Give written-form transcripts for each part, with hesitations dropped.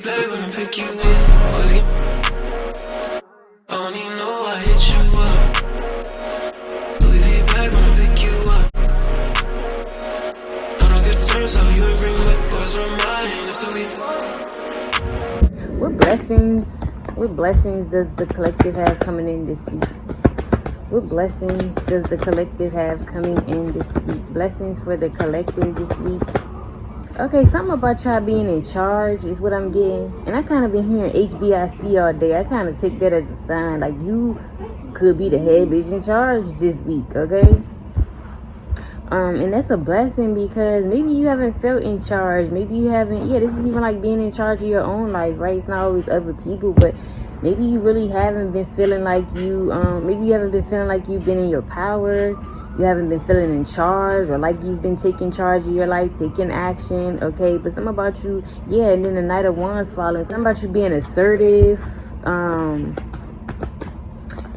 Back when I pick you up, always get. I don't even know I hit you up. Louis V back when I pick you up. I don't get terms, so you ain't bring back boys from mine after we. What blessings does the collective have coming in this week? What blessings does the collective have coming in this week? Blessings for the collective this week. Okay, something about y'all being in charge is what I'm getting. And I kind of been hearing HBIC all day. I kind of take that as a sign. Like, you could be the head bitch in charge this week, okay? And that's a blessing because maybe you haven't felt in charge. Maybe you haven't, this is even like being in charge of your own life, right? It's not always other people, but maybe you really haven't been feeling like maybe you haven't been feeling like you've been in your power. You haven't been feeling in charge, or like you've been taking charge of your life, taking action, okay? But something about you, and then the Knight of Wands following. Something about you being assertive,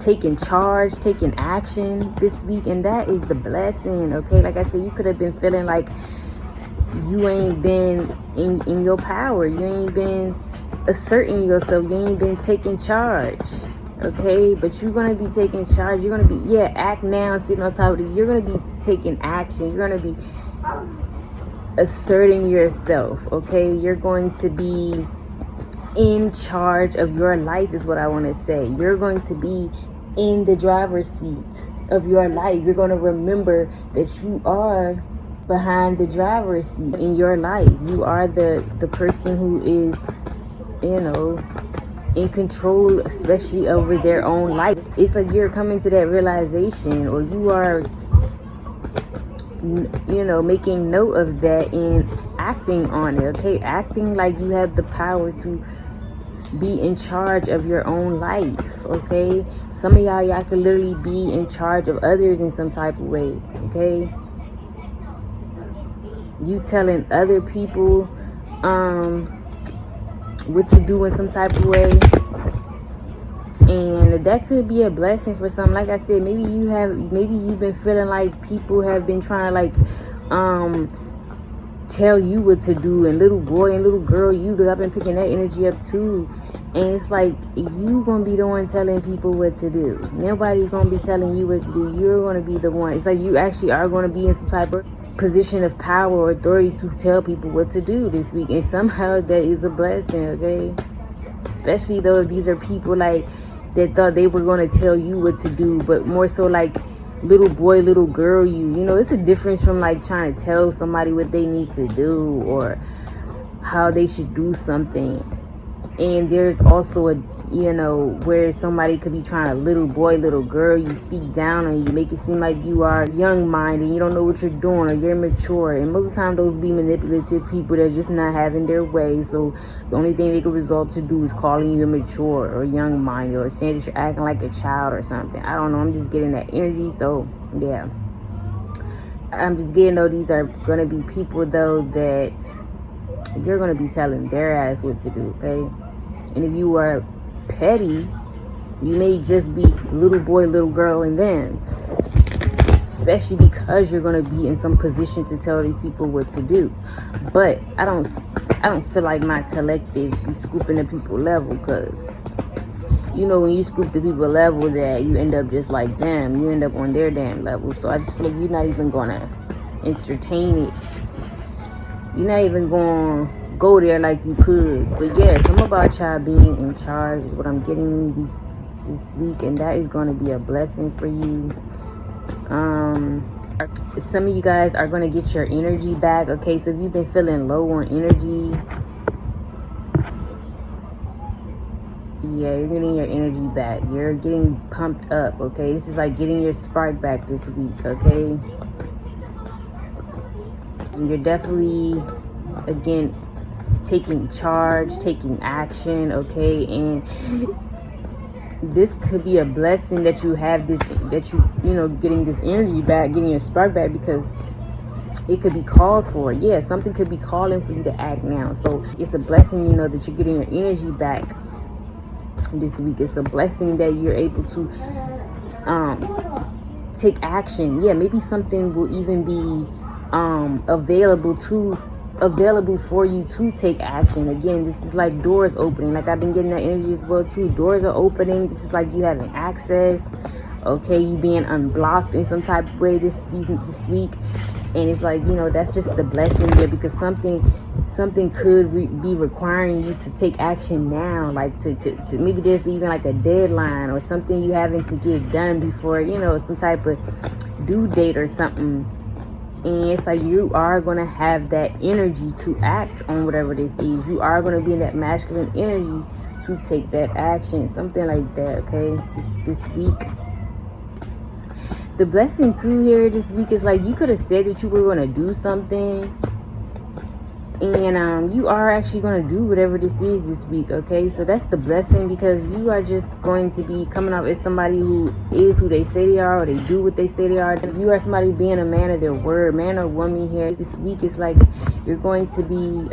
taking charge, taking action this week, and that is the blessing, okay? Like I said, you could have been feeling like you ain't been in your power. You ain't been asserting yourself. You ain't been taking charge. Okay, but you're going to be taking charge. You're going to be, act now, sitting on top of it. You're going to be taking action. You're going to be asserting yourself, okay? You're going to be in charge of your life is what I want to say. You're going to be in the driver's seat of your life. You're going to remember that you are behind the driver's seat in your life. You are the person who is, in control, especially over their own life. It's like you're coming to that realization, or you are, making note of that and acting on it, okay? Acting like you have the power to be in charge of your own life, okay? Some of y'all could literally be in charge of others in some type of way, okay? You telling other people, what to do in some type of way, and that could be a blessing for some. Like I said, maybe you've been feeling like people have been trying to tell you what to do, and little boy and little girl, because I've been picking that energy up too. And it's like you gonna be the one telling people what to do. Nobody's gonna be telling you what to do. You're gonna be the one. It's like you actually are gonna be in some type of position of power or authority to tell people what to do this week, and somehow that is a blessing, okay? Especially though if these are people like that thought they were going to tell you what to do, but more so like little boy, little girl, it's a difference from like trying to tell somebody what they need to do or how they should do something. And there's also a where somebody could be trying to little boy, little girl, you speak down and you make it seem like you are young minded, you don't know what you're doing, or you're immature. And most of the time those be manipulative people that are just not having their way. So the only thing they could resort to do is calling you immature or young minded, or saying that you're acting like a child or something. I don't know, I'm just getting that energy. So yeah, I'm just getting though these are gonna be people though that you're gonna be telling their ass what to do, okay? And if you are petty, you may just be little boy, little girl, and then especially because you're going to be in some position to tell these people what to do. But I don't feel like my collective be scooping the people level, because when you scoop the people level, that you end up just like them, you end up on their damn level. So I just feel like you're not even gonna entertain it. You're not even gonna go there like you could. But something about y'all being in charge is what I'm getting this week, and that is going to be a blessing for you. Some of you guys are going to get your energy back, okay? So if you've been feeling low on energy, you're getting your energy back. You're getting pumped up, okay? This is like getting your spark back this week, okay? And you're definitely, again, taking charge, taking action, okay? And this could be a blessing that you have this, that getting this energy back, getting your spark back, because it could be called for. Something could be calling for you to act now. So it's a blessing, that you're getting your energy back this week. It's a blessing that you're able to take action. Maybe something will even be available to available for you to take action. Again, this is like doors opening. Like I've been getting that energy as well too. Doors are opening. This is like you having access. Okay, you being unblocked in some type of way this week, and it's like, you know, that's just the blessing here, because something could be requiring you to take action now, like to maybe there's even like a deadline or something you having to get done before, you know, some type of due date or something. And it's like you are going to have that energy to act on whatever this is. You are going to be in that masculine energy to take that action, something like that. Okay, this week. The blessing too here this week is like you could have said that you were going to do something, and you are actually going to do whatever this is this week. Okay, so that's the blessing, because you are just going to be coming off as somebody who is who they say they are, or they do what they say they are. You are somebody being a man of their word, man or woman here this week. Is like you're going to be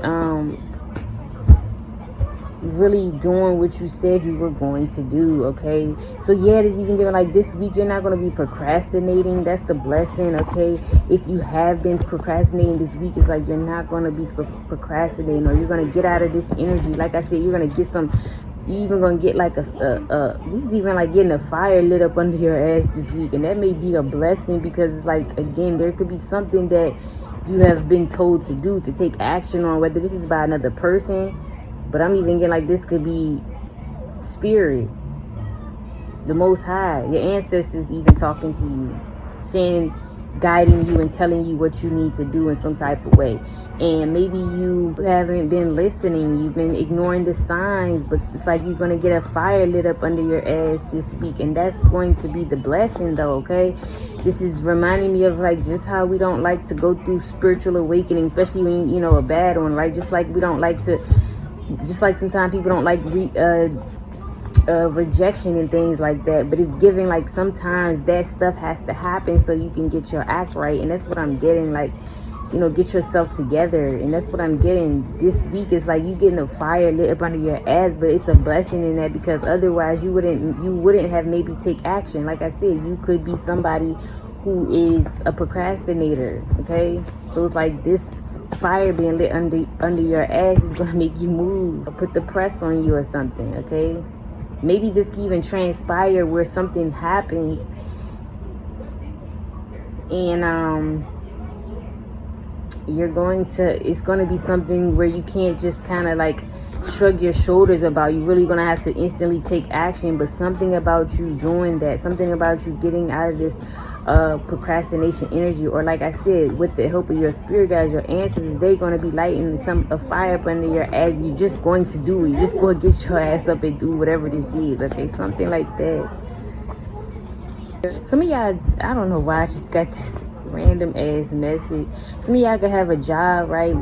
really doing what you said you were going to do. Okay, so yeah, it is even giving like this week you're not going to be procrastinating. That's the blessing. Okay, if you have been procrastinating this week, it's like you're not going to be procrastinating, or you're going to get out of this energy. Like I said, you're going to get some, you even going to get like this is even like getting a fire lit up under your ass this week, and that may be a blessing, because it's like, again, there could be something that you have been told to do, to take action on, whether this is by another person. But I'm even getting like this could be spirit, the Most High, your ancestors even talking to you, saying, guiding you and telling you what you need to do in some type of way. And maybe you haven't been listening, you've been ignoring the signs, but it's like you're going to get a fire lit up under your ass this week, and that's going to be the blessing though. Okay, this is reminding me of like just how we don't like to go through spiritual awakening, especially when, you know, a bad one, right? Just like we don't like to, just like sometimes people don't like rejection and things like that, but it's giving like sometimes that stuff has to happen so you can get your act right. And that's what I'm getting, like, you know, get yourself together. And that's what I'm getting this week. Is like you getting a fire lit up under your ass, but it's a blessing in that, because otherwise you wouldn't have maybe take action. Like I said, you could be somebody who is a procrastinator. Okay, so it's like this fire being lit under your ass is going to make you move, or put the press on you or something. Okay, maybe this can even transpire where something happens, and it's going to be something where you can't just kind of like shrug your shoulders about. You're really going to have to instantly take action, but something about you doing that, something about you getting out of this procrastination energy, or like I said, with the help of your spirit guides, your ancestors, they're going to be lighting a fire up under your ass. You're just going to do it. You're just going to get your ass up and do whatever this is. Okay, something like that. Some of y'all, I don't know why I just got this random ass message. Some of y'all could have a job, right,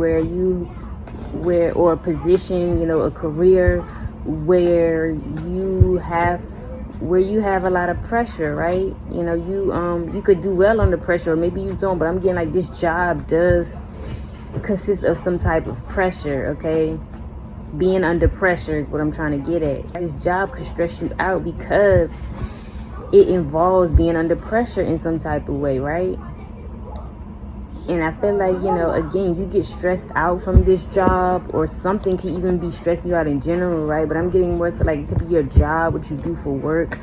or a position, you know, a career where you have a lot of pressure, right? You know, you could do well under pressure, or maybe you don't, but I'm getting like this job does consist of some type of pressure. Okay, being under pressure is what I'm trying to get at. This job could stress you out because it involves being under pressure in some type of way, right? And I feel like, you know, again, you get stressed out from this job, or something could even be stressing you out in general, right? But I'm getting more so like it could be your job, what you do for work.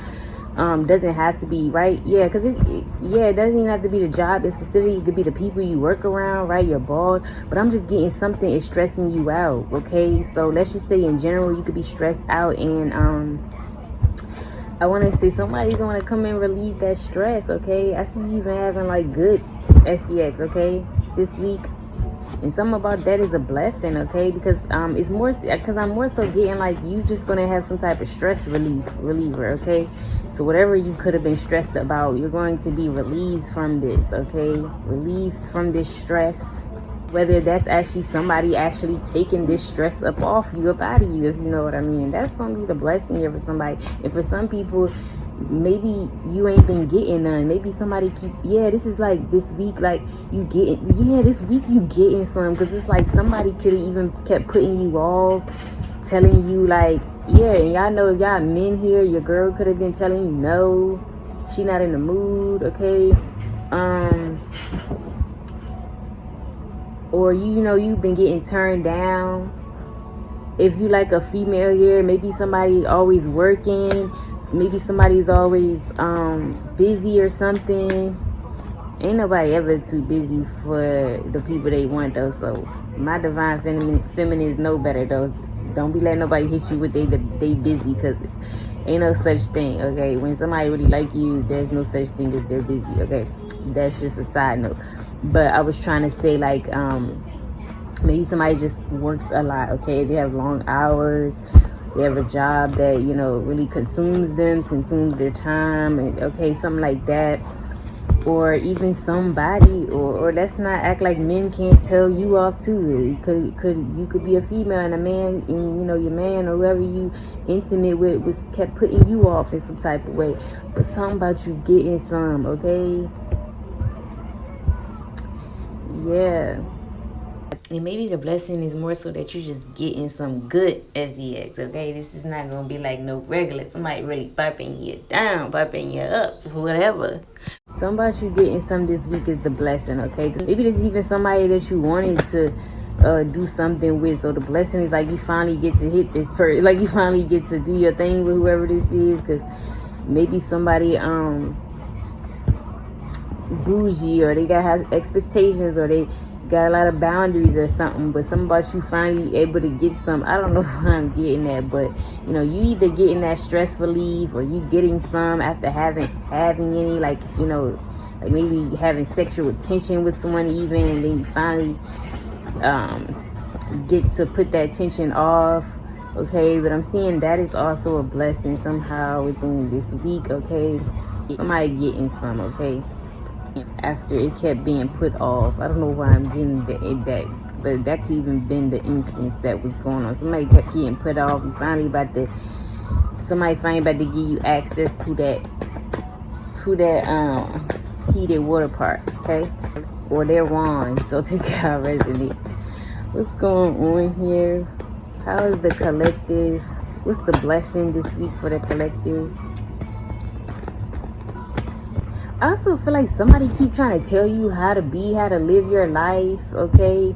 Doesn't have to be, right? Yeah, because it doesn't even have to be the job. It's specifically, it could be the people you work around, right? Your boss. But I'm just getting something is stressing you out. Okay, so let's just say in general you could be stressed out, and I want to say somebody's going to come and relieve that stress. Okay, I see you even having like good SEX, okay, this week, and something about that is a blessing. Okay, because it's more, because I'm more so getting like you just gonna have some type of stress reliever. Okay, so whatever you could have been stressed about, you're going to be relieved from this. Okay, relieved from this stress, whether that's actually somebody actually taking this stress up off you, up out of you, if you know what I mean. That's gonna be the blessing here for somebody. And for some people, maybe you ain't been getting none. Maybe somebody this is like this week, like you getting, this week you getting some, because it's like somebody could have even kept putting you off, telling you like, and y'all know, if y'all men here, your girl could have been telling you no, she not in the mood. Okay, or you know you've been getting turned down. If you like a female here, maybe somebody always working, maybe somebody's always busy or something. Ain't nobody ever too busy for the people they want though. So my divine feminines know better though. Don't be letting nobody hit you with they busy, because ain't no such thing. Okay, when somebody really like you, there's no such thing as they're busy. Okay, that's just a side note. But I was trying to say like maybe somebody just works a lot. Okay, they have long hours. They have a job that, you know, really consumes their time, and okay, something like that. Or even somebody, or let's not act like men can't tell you off too. You could be a female and a man, and you know your man or whoever you intimate with was kept putting you off in some type of way. But something about you getting some, okay? Yeah. And maybe the blessing is more so that you're just getting some good SEX, okay? This is not gonna be like no regular. Somebody really popping you down, popping you up, whatever. Something about you getting some this week is the blessing, okay? Maybe there's even somebody that you wanted to do something with. So the blessing is like you finally get to hit this person, like you finally get to do your thing with whoever this is, because maybe somebody bougie, or they got expectations, or they got a lot of boundaries or something, but something about you finally able to get some. I don't know if I'm getting that, but you know, you either getting that stress relief, or you getting some after having any, like, you know, like maybe having sexual attention with someone even, and then you finally get to put that tension off. Okay, but I'm seeing that is also a blessing somehow within this week. Okay, somebody getting some, okay, after it kept being put off. I don't know why I'm getting that, but that could even been the instance that was going on. Somebody kept getting put off. Somebody finally about to give you access to that heated water park, okay, or their wand. So take care of resonate. What's going on here? How is the collective? What's the blessing this week for the collective? I also feel like somebody keep trying to tell you how to live your life, okay?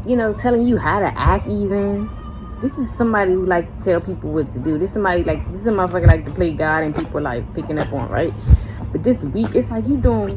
You know, telling you how to act even. This is somebody who like to tell people what to do. This is a motherfucker like to play God and people like picking up on, right? But this week, it's like you don't,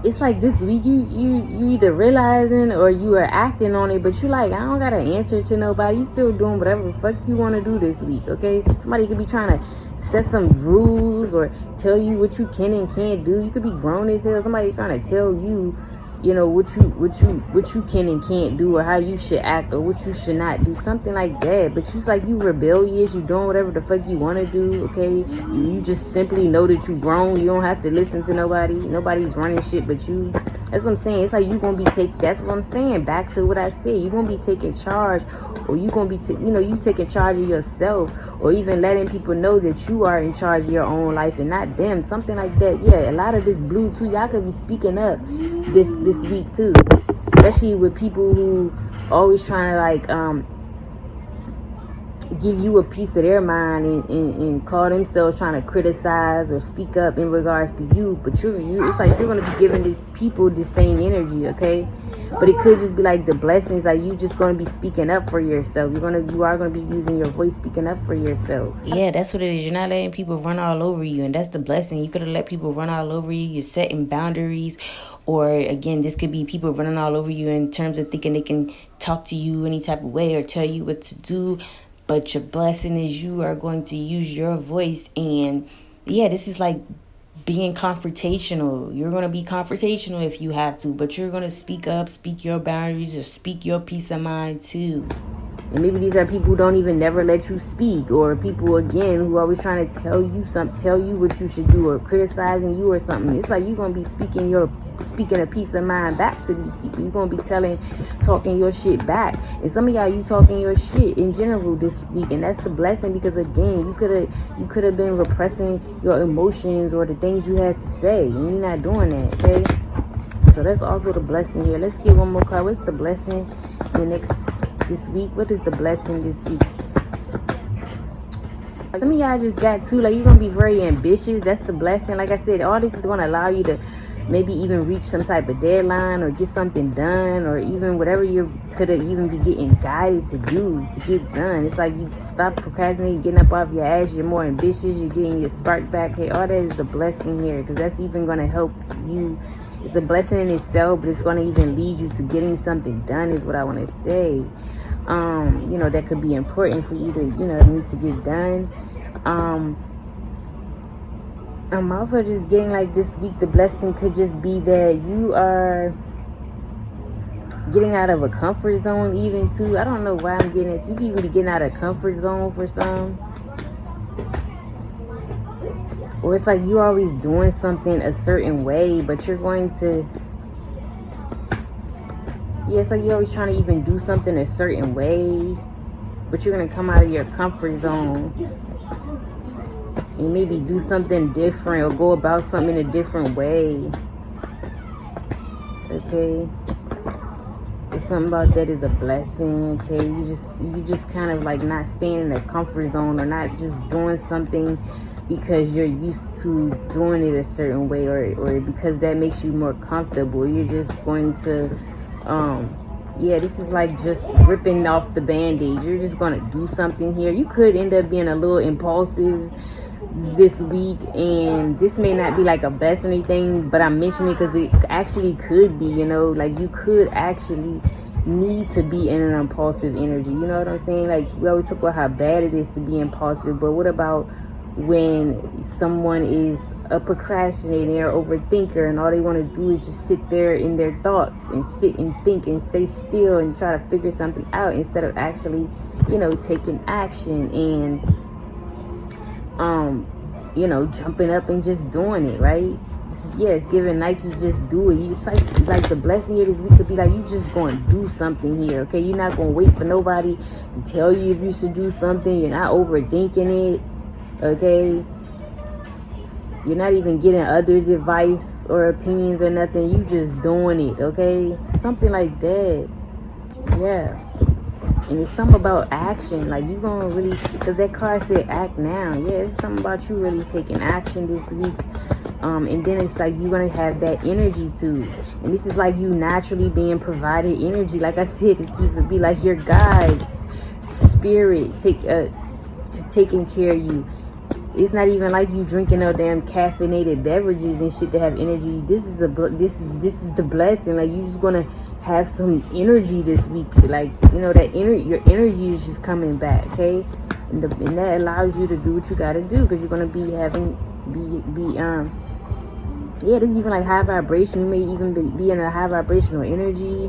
it's like this week you either realizing or you are acting on it, but you like, I don't gotta answer to nobody. You still doing whatever the fuck you want to do this week, okay? Somebody could be trying to set some rules or tell you what you can and can't do. You could be grown as hell. Somebody trying to tell you, you know, what you can and can't do, or how you should act, or what you should not do, something like that. But you's like, you rebellious, you doing whatever the fuck you want to do, okay? You just simply know that you grown. You don't have to listen to nobody. Nobody's running shit but you. That's what I'm saying. It's like you gonna be that's what I'm saying. Back to what I said. You gonna be taking charge, or you gonna be you taking charge of yourself, or even letting people know that you are in charge of your own life and not them. Something like that. Yeah, a lot of this blue too. Y'all could be speaking up this week too, especially with people who always trying to like give you a piece of their mind and call themselves trying to criticize or speak up in regards to you. But it's like you're gonna be giving these people the same energy, okay? But it could just be like the blessings, like you just gonna be speaking up for yourself. You are gonna be using your voice, speaking up for yourself. Yeah, that's what it is. You're not letting people run all over you, and that's the blessing. You could have let people run all over you. You're setting boundaries, or again, this could be people running all over you in terms of thinking they can talk to you any type of way or tell you what to do. But your blessing is you are going to use your voice, and yeah, this is like being confrontational. You're going to be confrontational if you have to, but you're going to speak up, speak your boundaries, or speak your peace of mind too. And maybe these are people who don't even never let you speak, or people again who are always trying to tell you what you should do, or criticizing you or something. It's like you're going to be speaking a peace of mind back to these people. You're going to be talking your shit back. And some of y'all, you talking your shit in general this week, and that's the blessing, because again, you could have been repressing your emotions or the things you had to say, and you're not doing that, okay? So that's also the blessing here. Let's get one more card. What's the blessing this week? What is the blessing this week? Some of y'all just got to, like, you're going to be very ambitious. That's the blessing. Like I said, all this is going to allow you to maybe even reach some type of deadline or get something done, or even whatever you could have even be getting guided to do to get done. It's like you stop procrastinating, getting up off your ass, you're more ambitious, you're getting your spark back. Hey, all that is a blessing here, because that's even going to help you. It's a blessing in itself, but it's going to even lead you to getting something done, is what I want to say. You know, that could be important for you to, you know, need to get done. I'm also just getting like this week, the blessing could just be that you are getting out of a comfort zone even too. I don't know why I'm getting it. You be really getting out of a comfort zone for some. Or it's like you always doing something a certain way, but you're going to... Yeah, it's like you're always trying to even do something a certain way, but you're going to come out of your comfort zone and maybe do something different or go about something in a different way. Okay? It's something about that is a blessing. Okay? You just kind of like not staying in a comfort zone, or not just doing something because you're used to doing it a certain way, or because that makes you more comfortable. You're just going to yeah, this is like just ripping off the band-aid. You're just going to do something here. You could end up being a little impulsive this week, and this may not be like a best or anything, but I'm mentioning it because it actually could be, you know, like you could actually need to be in an impulsive energy. You know what I'm saying? Like, we always talk about how bad it is to be impulsive, but what about when someone is a procrastinator or overthinker, and all they want to do is just sit there in their thoughts and sit and think and stay still and try to figure something out, instead of actually, you know, taking action and you know, jumping up and just doing it, right? It's giving Nike, just do it. It's like the blessing here this week could be like, you just going to do something here, okay? You're not going to wait for nobody to tell you if you should do something. You're not overthinking it, okay? You're not even getting others' advice or opinions or nothing. You just doing it, okay? Something like that. Yeah. And it's something about action. Like, you gonna really, because that card said act now. Yeah, it's something about you really taking action this week. And then it's like you're gonna have that energy too. And this is like you naturally being provided energy. Like I said, to keep it be like your guides, spirit, taking care of you. It's not even like you drinking no damn caffeinated beverages and shit to have energy. This is the blessing. Like, you just gonna have some energy this week. Like, you know, that your energy is just coming back, okay? And that allows you to do what you gotta do, because you're gonna be having yeah, this is even like high vibration. You may even be in a high vibrational energy.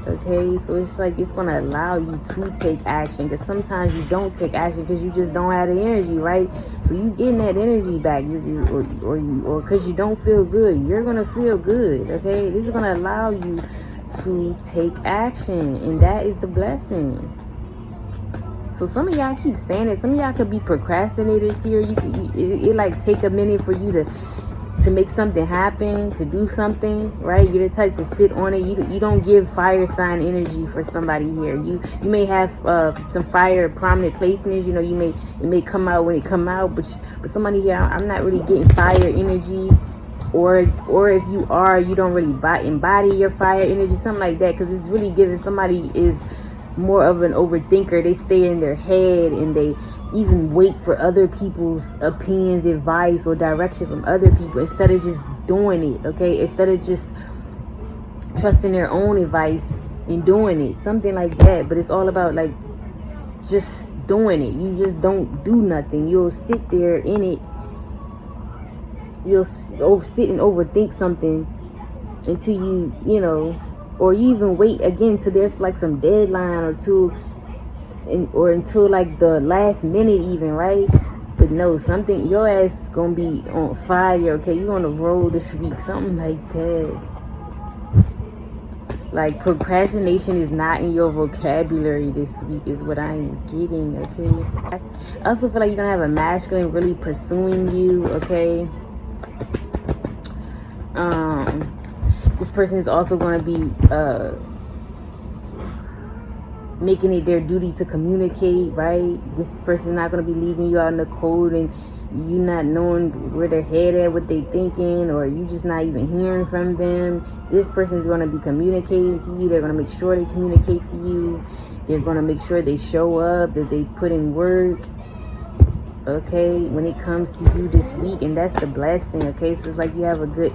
Okay, so it's like it's gonna allow you to take action, because sometimes you don't take action because you just don't have the energy, right? So you getting that energy back, or because you don't feel good, you're gonna feel good. Okay, this is gonna allow you to take action, and that is the blessing. So some of y'all keep saying it. Some of y'all could be procrastinators here. It like take a minute for you to make something happen, to do something, right? You're the type to sit on it. You don't give fire sign energy for somebody here. You may have some fire prominent placements. You know, it may come out when it come out, but somebody here, I'm not really getting fire energy, or if you are, you don't really embody your fire energy, something like that, because it's really giving somebody is more of an overthinker. They stay in their head, and they even wait for other people's opinions, advice, or direction from other people, instead of just doing it, okay? Instead of just trusting their own advice and doing it, something like that. But it's all about like just doing it. You just don't do nothing. You'll sit there in it. You'll sit and overthink something until you know, or you even wait again till there's like some deadline, or until like the last minute even, right? But no, something, your ass gonna be on fire, okay? You on the road this week, something like that. Like, procrastination is not in your vocabulary this week, is what I am getting, okay? I also feel like you're gonna have a masculine really pursuing you, okay? This person is also gonna be making it their duty to communicate, right? This person is not going to be leaving you out in the cold and you not knowing where they're headed, what they thinking, or you just not even hearing from them. This person is going to be communicating to you. They're going to make sure they communicate to you. They're going to make sure they show up, that they put in work, okay, when it comes to you this week. And that's the blessing, okay? So it's like you have a good,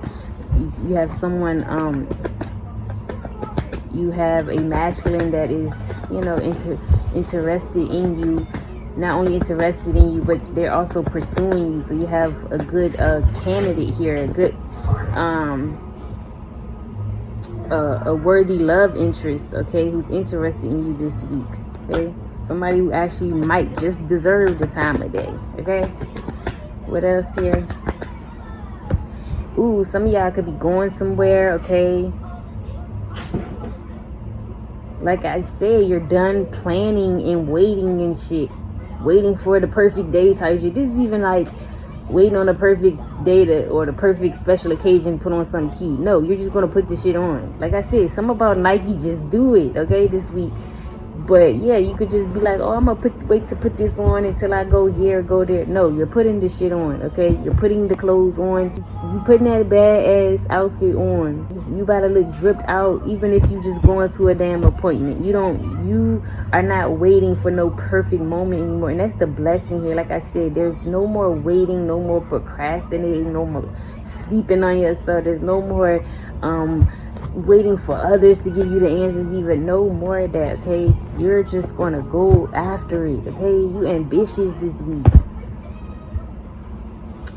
you have someone, you have a masculine that is, you know, interested in you. Not only interested in you, but they're also pursuing you. So you have a good candidate here, a good a worthy love interest, okay, who's interested in you this week, okay? Somebody who actually might just deserve the time of day, okay? What else here? Ooh, some of y'all could be going somewhere, okay? Like I said, you're done planning and waiting and shit. Waiting for the perfect day type shit. This is even like waiting on the perfect day or the perfect special occasion to put on something cute. No, you're just going to put this shit on. Like I said, something about Nike, just do it, okay, this week. But yeah, you could just be like, oh, I'm gonna wait to put this on until I go here, go there. No, you're putting this shit on, okay? You're putting the clothes on. You putting that badass outfit on. You about to look dripped out, even if you just going to a damn appointment. You are not waiting for no perfect moment anymore. And that's the blessing here. Like I said, there's no more waiting, no more procrastinating, no more sleeping on yourself. There's no more waiting for others to give you the answers. Even no more of that, okay? You're just gonna go after it, okay? You ambitious this week.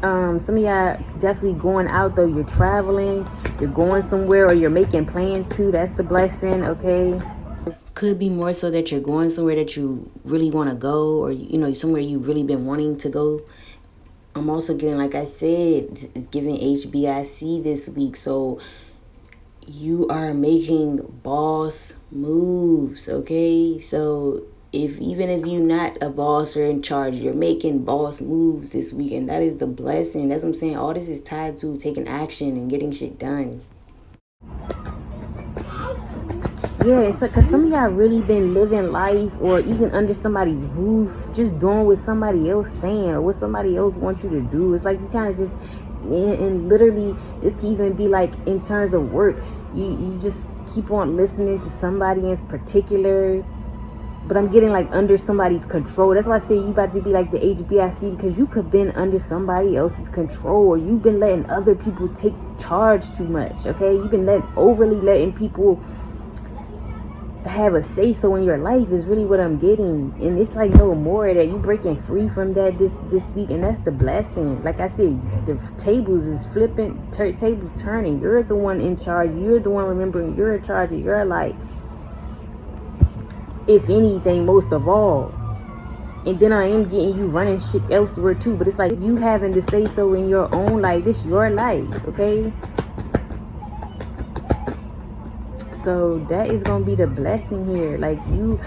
Some of y'all definitely going out though. You're traveling, you're going somewhere, or you're making plans too. That's the blessing, okay? Could be more so that you're going somewhere that you really want to go, or you know, somewhere you really been wanting to go. I'm also getting, like I said, it's giving HBIC this week, so you are making boss moves, okay? So even if you're not a boss or in charge, you're making boss moves this week, and that is the blessing. That's what I'm saying. All this is tied to taking action and getting shit done. Yeah, it's like, because some of y'all really been living life, or even under somebody's roof, just doing what somebody else saying or what somebody else wants you to do. It's like you kind of just, and literally, this can even be like in terms of work. You just keep on listening to somebody in particular, but I'm getting like under somebody's control. That's why I say you about to be like the HBIC, because you could been under somebody else's control, or you've been letting other people take charge too much, okay? You've been overly letting people have a say so in your life is really what I'm getting. And it's like no more of that. You breaking free from that this week, and that's the blessing. Like I said, the tables is flipping, tables turning. You're the one in charge. You're the one remembering you're in charge of your life, if anything, most of all. And then I am getting you running shit elsewhere too, but it's like you having to say so in your own life. This your life, okay? So that is going to be the blessing here. Like, you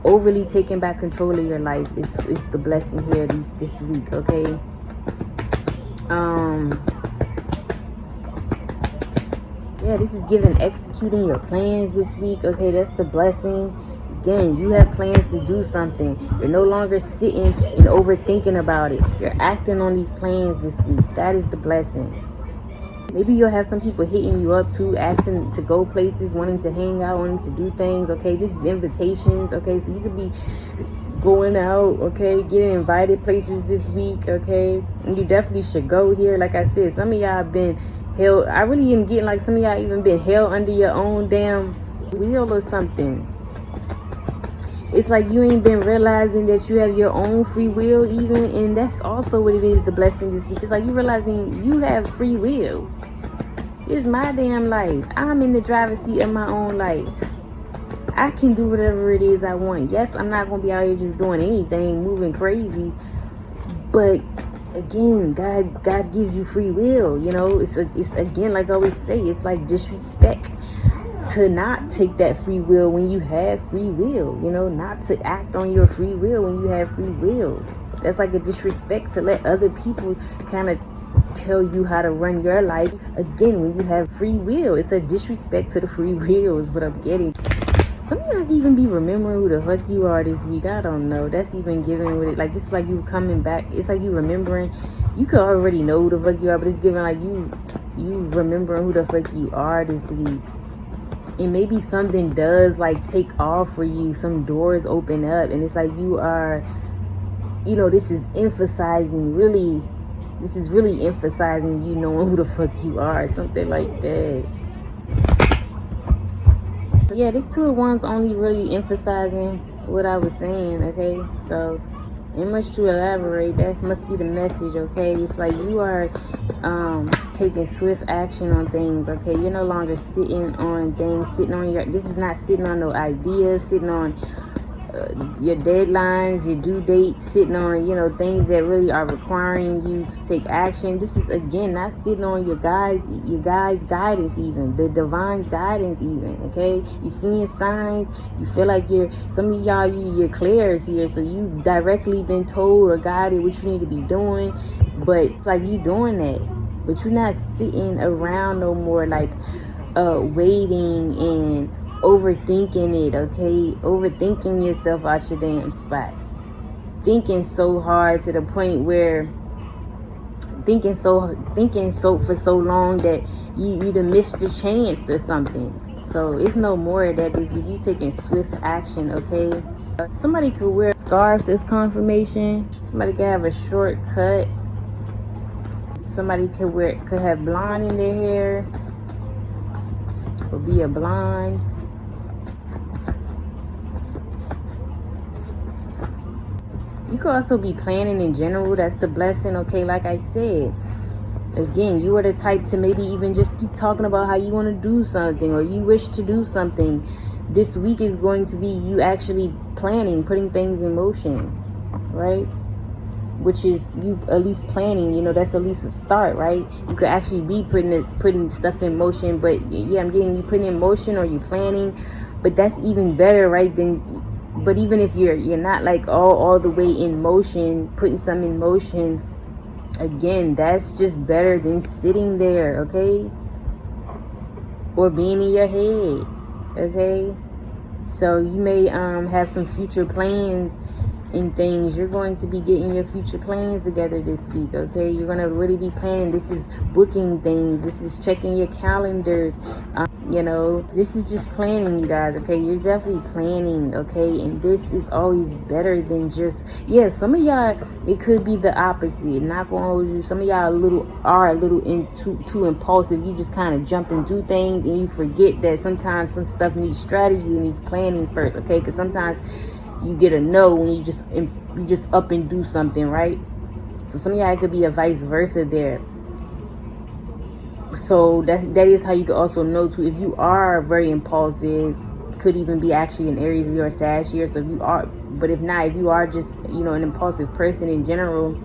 overly taking back control of your life is the blessing here this week, okay? Yeah, this is giving executing your plans this week, okay? That's the blessing. Again, you have plans to do something. You're no longer sitting and overthinking about it. You're acting on these plans this week. That is the blessing. Maybe you'll have some people hitting you up too, asking to go places, wanting to hang out, wanting to do things, okay? This is invitations, okay? So you could be going out, okay? Getting invited places this week, okay? And you definitely should go here. Like I said, some of y'all have been held. I really am getting like some of y'all even been held under your own damn wheel or something. It's like you ain't been realizing that you have your own free will even, and that's also what it is, the blessing this week. It's like you realizing you have free will. It's my damn life. I'm in the driver's seat of my own life. I can do whatever it is I want. Yes, I'm not going to be out here just doing anything, moving crazy. But again, God gives you free will. You know, it's again, like I always say, it's like disrespect to not take that free will when you have free will. You know, not to act on your free will when you have free will. That's like a disrespect to let other people kind of tell you how to run your life. Again, when you have free will, it's a disrespect to the free will is what I'm getting. Some of y'all can even be remembering who the fuck you are this week. I don't know. That's even giving with it. Like, it's like you coming back. It's like you remembering. You could already know who the fuck you are, but it's giving like you remembering who the fuck you are this week. And maybe something does like take off for you. Some doors open up, and it's like you are, this is emphasizing really. This is really emphasizing you knowing who the fuck you are. Something like that. Yeah, this 2 of Wands only really emphasizing what I was saying, okay? So, ain't much to elaborate. That must be the message, okay? It's like you are taking swift action on things, okay? You're no longer sitting on things, this is not sitting on no ideas, sitting on your deadlines, your due dates, sitting on, things that really are requiring you to take action. This is, again, not sitting on your guides' guidance even, the divine's guidance even, okay? You seeing signs, you feel like some of y'all, you're clairs here, so you've directly been told or guided what you need to be doing, but it's like you doing that, but you're not sitting around no more, like, waiting and overthinking it, okay? Overthinking yourself out your damn spot. Thinking so hard to the point where thinking so for so long that you either missed the chance or something. So it's no more of that. It's you taking swift action, okay? Somebody could wear scarves as confirmation. Somebody could have a short cut. Somebody could have blonde in their hair, or be a blonde. You could also be planning in general. That's the blessing, okay? Like I said, again, you are the type to maybe even just keep talking about how you want to do something, or you wish to do something. This week is going to be you actually planning, putting things in motion, right? Which is you at least planning, that's at least a start, right? You could actually be putting stuff in motion, but yeah, I'm getting you putting in motion or you planning, but that's even better, right? But even if you're not like all the way in motion, putting some in motion, again, that's just better than sitting there, okay? Or being in your head, okay? So you may have some future plans and things. You're going to be getting your future plans together this week, okay? You're going to really be planning. This is booking things. This is checking your calendars. This is just planning, you guys, okay? You're definitely planning, okay? And this is always better than just, some of y'all, it could be the opposite. Not going to hold you. Some of y'all are a little too impulsive. You just kind of jump and do things, and you forget that sometimes some stuff needs strategy and needs planning first, okay? Because sometimes you get a no when you just up and do something, right? So some of y'all, it could be a vice versa there. So that is how you can also know too, if you are very impulsive. Could even be actually an Aries or a Sag here. So if you are, but if not, if you are just an impulsive person in general,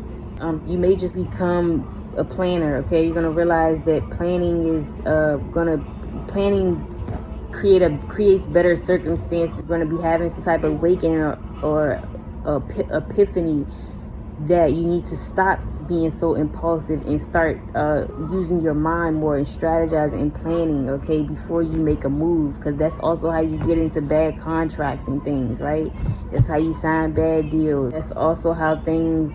you may just become a planner, okay? You're gonna realize that planning creates better circumstances. You're going to be having some type of awakening or epiphany that you need to stop being so impulsive and start using your mind more and strategizing and planning, okay, before you make a move, because that's also how you get into bad contracts and things, right? That's how you sign bad deals. That's also how things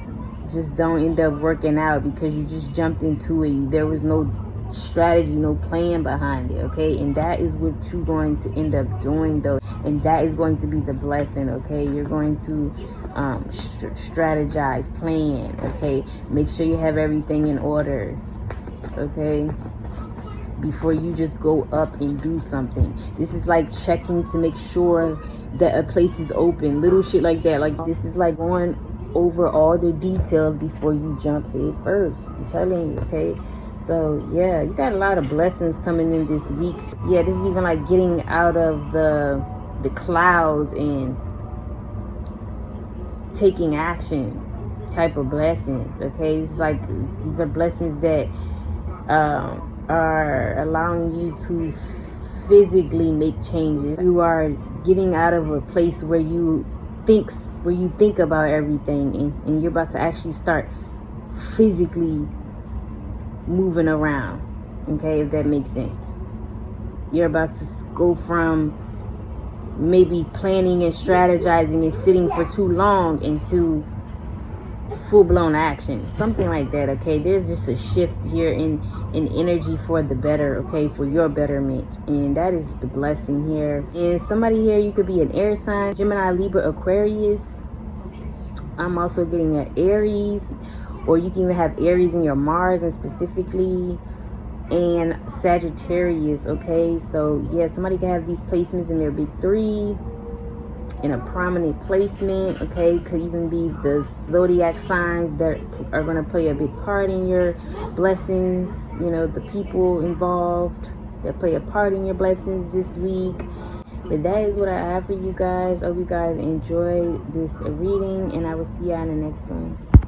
just don't end up working out, because you just jumped into it. There was no strategy, no plan behind it, okay? And that is what you're going to end up doing, though, and that is going to be the blessing, okay? You're going to strategize, plan, okay? Make sure you have everything in order, okay, before you just go up and do something. This is like checking to make sure that a place is open, little shit like that. Like, this is like going over all the details before you jump head first. I'm telling you, okay? So yeah, you got a lot of blessings coming in this week. Yeah, this is even like getting out of the clouds and taking action type of blessings, okay? It's like these are blessings that are allowing you to physically make changes. You are getting out of a place where you think about everything, and you're about to actually start physically moving around, okay, if that makes sense. You're about to go from maybe planning and strategizing and sitting for too long into full-blown action, something like that. Okay, there's just a shift here in energy for the better, okay, for your betterment, and that is the blessing here. And somebody here, you could be an air sign, Gemini, Libra, Aquarius. I'm also getting an Aries, or you can even have Aries in your Mars, and specifically, and Sagittarius. Okay, so yeah, somebody can have these placements in their big three in a prominent placement. Okay, could even be the zodiac signs that are going to play a big part in your blessings, you know, the people involved that play a part in your blessings this week. But that is what I have for you guys. I hope you guys enjoyed this reading, and I will see you in the next one.